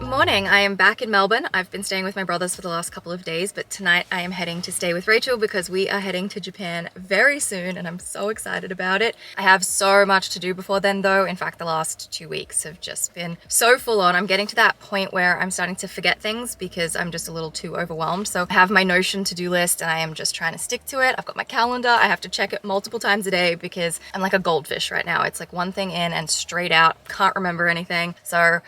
morning. I am back in Melbourne. I've been staying with my brothers for the last couple of days, but tonight I am heading to stay with Rachel because we are heading to Japan very soon and I'm so excited about it. I have so much to do before then though. In fact, the last 2 weeks have just been so full on. I'm getting to that point where I'm starting to forget things because I'm just a little too overwhelmed. So I have my Notion to-do list and I am just trying to stick to it. I've got my calendar. I have to check it multiple times a day because I'm like a goldfish right now. It's like one thing in and straight out, can't remember anything. So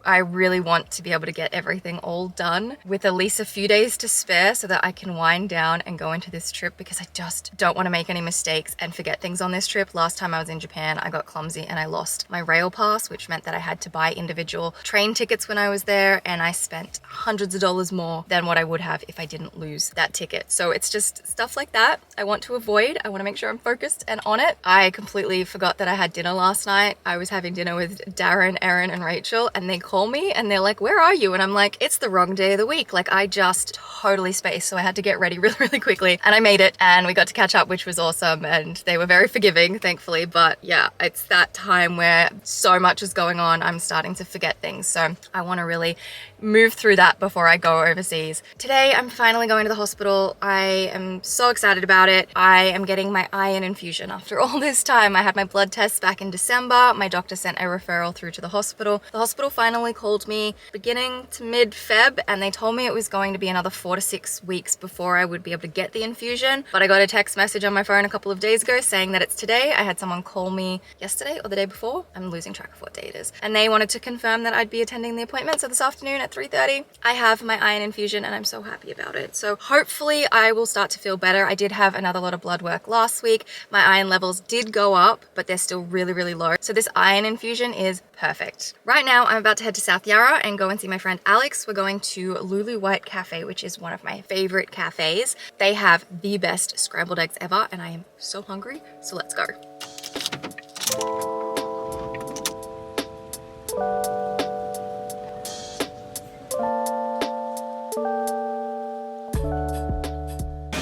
I really want to be able to get everything all done with at least a few days to spare so that I can wind down and go into this trip because I just don't want to make any mistakes and forget things on this trip. Last time I was in Japan, I got clumsy and I lost my rail pass, which meant that I had to buy individual train tickets when I was there, and I spent hundreds of dollars more than what I would have if I didn't lose that ticket. So it's just stuff like that I want to avoid. I want to make sure I'm focused and on it. I completely forgot that I had dinner last night. I was having dinner with Darren, Erin, and Rachel, and they call me and they're like, "Where are you?" And I'm like, "It's the wrong day of the week." Like I just totally spaced. So I had to get ready really quickly and I made it and we got to catch up, which was awesome. And they were very forgiving, thankfully. But yeah, it's that time where so much is going on. I'm starting to forget things. So I want to really move through that before I go overseas. Today, I'm finally going to the hospital. I am so excited about it. I am getting my iron infusion after all this time. I had my blood tests back in December. My doctor sent a referral through to the hospital. The hospital finally called me beginning to mid-Feb and they told me it was going to be another 4 to 6 weeks before I would be able to get the infusion. But I got a text message on my phone a couple of days ago saying that it's today. I had someone call me yesterday or the day before. I'm losing track of what day it is. And they wanted to confirm that I'd be attending the appointment. So this afternoon at 3:30, I have my iron infusion and I'm so happy about it. So hopefully I will start to feel better. I did have another lot of blood work last week. My iron levels did go up, but they're still really low. So this iron infusion is perfect. Right now, I'm about to head to South Yarra and go and see my friend Alex. We're going to Lulu White Cafe, which is one of my favorite cafes. They have the best scrambled eggs ever and I am so hungry. So let's go.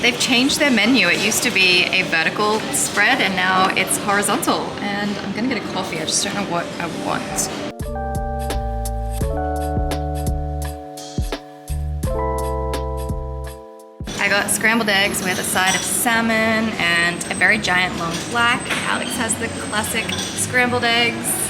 They've changed their menu. It used to be a vertical spread and now it's horizontal. And I'm gonna get a coffee. I just don't know what I want. I got scrambled eggs with a side of salmon and a very giant long black. Alex has the classic scrambled eggs.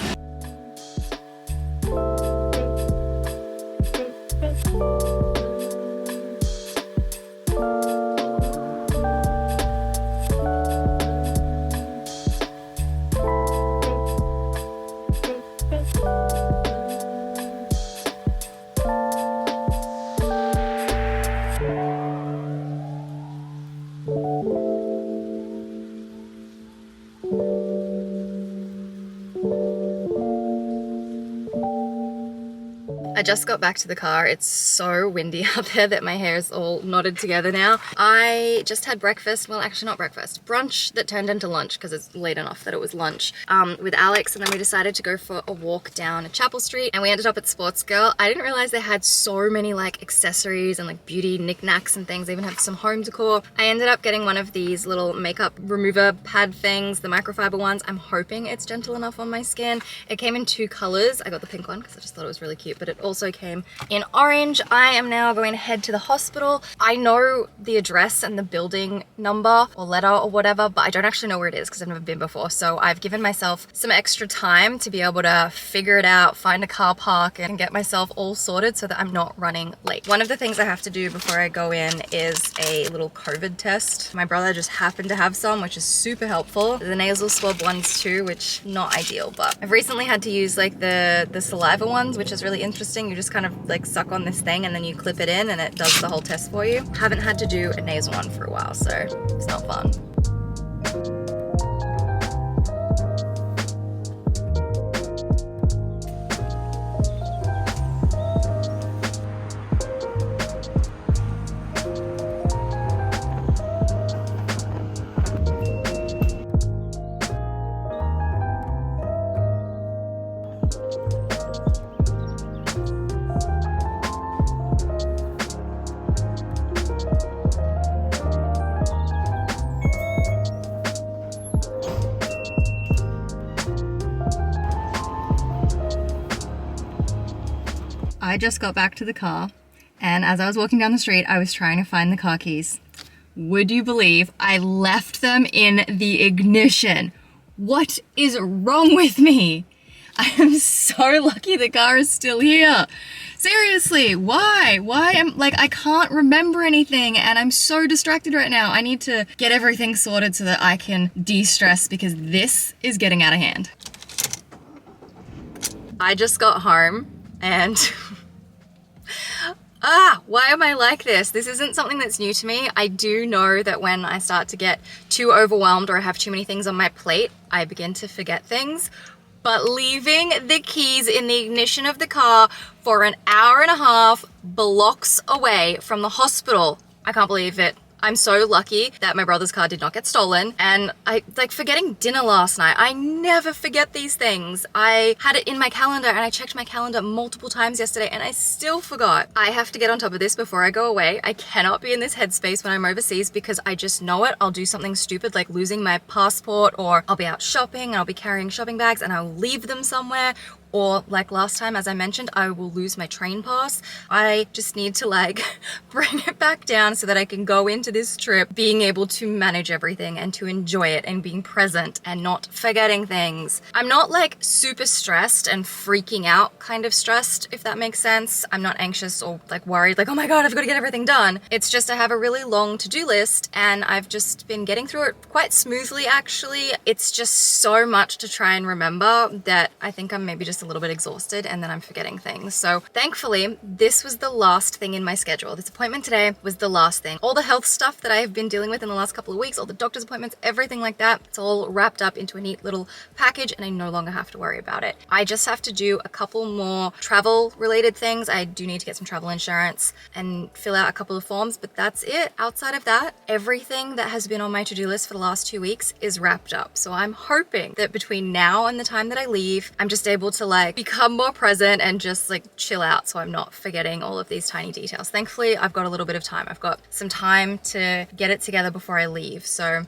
I just got back to the car. It's so windy out there that my hair is all knotted together now. I just had breakfast, well actually not breakfast, brunch that turned into lunch because it's late enough that it was lunch with Alex, and then we decided to go for a walk down Chapel Street and we ended up at Sports Girl. I didn't realize they had so many like accessories and like beauty knickknacks and things. They even have some home decor. I ended up getting one of these little makeup remover pad things, the microfiber ones. I'm hoping it's gentle enough on my skin. It came in 2 colors. I got the pink one because I just thought it was really cute, but it also came in orange. I am now going to head to the hospital. I know the address and the building number or letter or whatever, but I don't actually know where it is because I've never been before. So I've given myself some extra time to be able to figure it out, find a car park and get myself all sorted so that I'm not running late. One of the things I have to do before I go in is a little COVID test. My brother just happened to have some, which is super helpful. The nasal swab ones too, which not ideal, but I've recently had to use like the saliva ones, which is really interesting. You just kind of like suck on this thing and then you clip it in and it does the whole test for you. Haven't had to do a nasal one for a while, so it's not fun. I just got back to the car, and as I was walking down the street, I was trying to find the car keys. Would you believe I left them in the ignition? What is wrong with me? I am so lucky the car is still here. Seriously, why? I can't remember anything and I'm so distracted right now. I need to get everything sorted so that I can de-stress because this is getting out of hand. I just got home and why am I like this? This isn't something that's new to me. I do know that when I start to get too overwhelmed or I have too many things on my plate, I begin to forget things. But leaving the keys in the ignition of the car for an hour and a half blocks away from the hospital. I can't believe it. I'm so lucky that my brother's car did not get stolen. And forgetting dinner last night, I never forget these things. I had it in my calendar and I checked my calendar multiple times yesterday and I still forgot. I have to get on top of this before I go away. I cannot be in this headspace when I'm overseas because I just know it. I'll do something stupid like losing my passport, or I'll be out shopping and I'll be carrying shopping bags and I'll leave them somewhere. Or like last time, as I mentioned, I will lose my train pass. I just need to bring it back down so that I can go into this trip being able to manage everything and to enjoy it and being present and not forgetting things. I'm not super stressed and freaking out kind of stressed, if that makes sense. I'm not anxious or worried oh my God, I've got to get everything done. It's just I have a really long to-do list and I've just been getting through it quite smoothly actually. It's just so much to try and remember that I think I'm maybe just a little bit exhausted and then I'm forgetting things. So thankfully, this was the last thing in my schedule. This appointment today was the last thing. All the health stuff that I have been dealing with in the last couple of weeks, all the doctor's appointments, everything like that, it's all wrapped up into a neat little package and I no longer have to worry about it. I just have to do a couple more travel related things. I do need to get some travel insurance and fill out a couple of forms, but that's it. Outside of that, everything that has been on my to-do list for the last 2 weeks is wrapped up. So I'm hoping that between now and the time that I leave, I'm just able to become more present and just chill out so I'm not forgetting all of these tiny details. Thankfully, I've got a little bit of time. I've got some time to get it together before I leave. So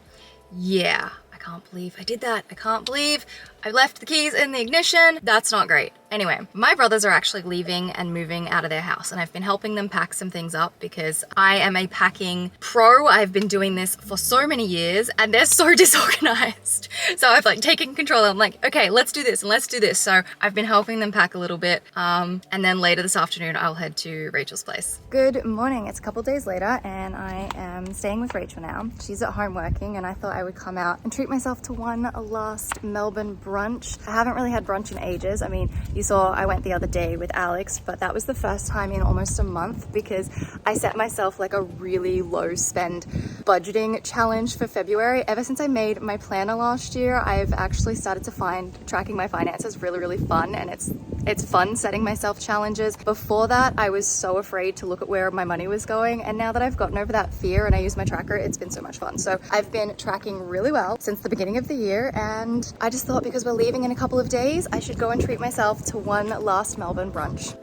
yeah, I can't believe I did that. I can't believe I left the keys in the ignition. That's not great. Anyway, my brothers are actually leaving and moving out of their house and I've been helping them pack some things up because I am a packing pro. I've been doing this for so many years and they're so disorganized. So I've taken control. I'm okay, let's do this and let's do this. So I've been helping them pack a little bit. And then later this afternoon, I'll head to Rachel's place. Good morning. It's a couple days later and I am staying with Rachel now. She's at home working and I thought I would come out and treat myself to one last Melbourne brunch. I haven't really had brunch in ages. I mean, you saw I went the other day with Alex, but that was the first time in almost a month because I set myself a really low spend budgeting challenge for February. Ever since I made my planner last year, I've actually started to find tracking my finances really, really fun, and it's fun setting myself challenges. Before that, I was so afraid to look at where my money was going, and now that I've gotten over that fear and I use my tracker, it's been so much fun. So I've been tracking really well since the beginning of the year, and I just thought because we're leaving in a couple of days, I should go and treat myself to one last Melbourne brunch.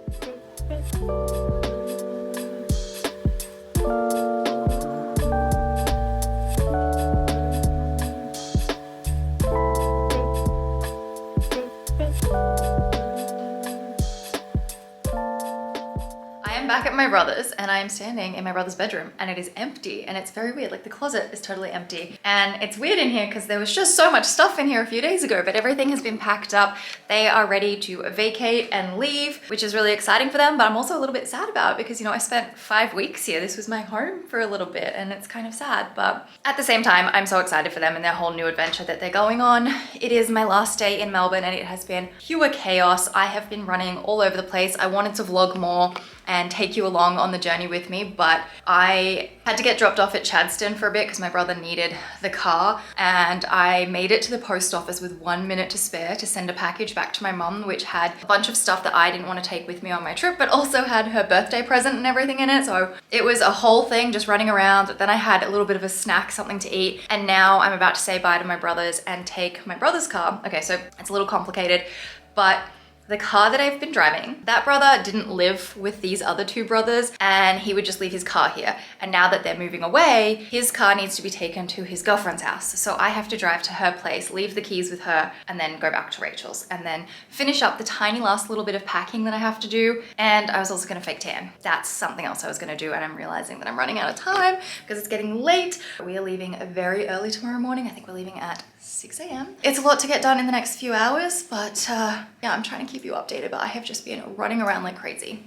Back at my brother's and I am standing in my brother's bedroom and it is empty and it's very weird. The closet is totally empty and it's weird in here because there was just so much stuff in here a few days ago, but everything has been packed up. They are ready to vacate and leave, which is really exciting for them, but I'm also a little bit sad about it because, I spent 5 weeks here. This was my home for a little bit and it's kind of sad, but at the same time, I'm so excited for them and their whole new adventure that they're going on. It is my last day in Melbourne and it has been pure chaos. I have been running all over the place. I wanted to vlog more and take you along on the journey with me, but I had to get dropped off at Chadstone for a bit because my brother needed the car, and I made it to the post office with 1 minute to spare to send a package back to my mum, which had a bunch of stuff that I didn't want to take with me on my trip, but also had her birthday present and everything in it. So it was a whole thing just running around. Then I had a little bit of a snack, something to eat, and now I'm about to say bye to my brothers and take my brother's car. Okay, so it's a little complicated, but The car that I've been driving, that brother didn't live with these other two brothers and he would just leave his car here. And now that they're moving away, his car needs to be taken to his girlfriend's house. So I have to drive to her place, leave the keys with her, and then go back to Rachel's and then finish up the tiny last little bit of packing that I have to do. And I was also gonna fake tan. That's something else I was gonna do, and I'm realizing that I'm running out of time because it's getting late. We are leaving very early tomorrow morning. I think we're leaving at 6 a.m. It's a lot to get done in the next few hours, but yeah, I'm trying to keep you updated, but I have just been running around like crazy.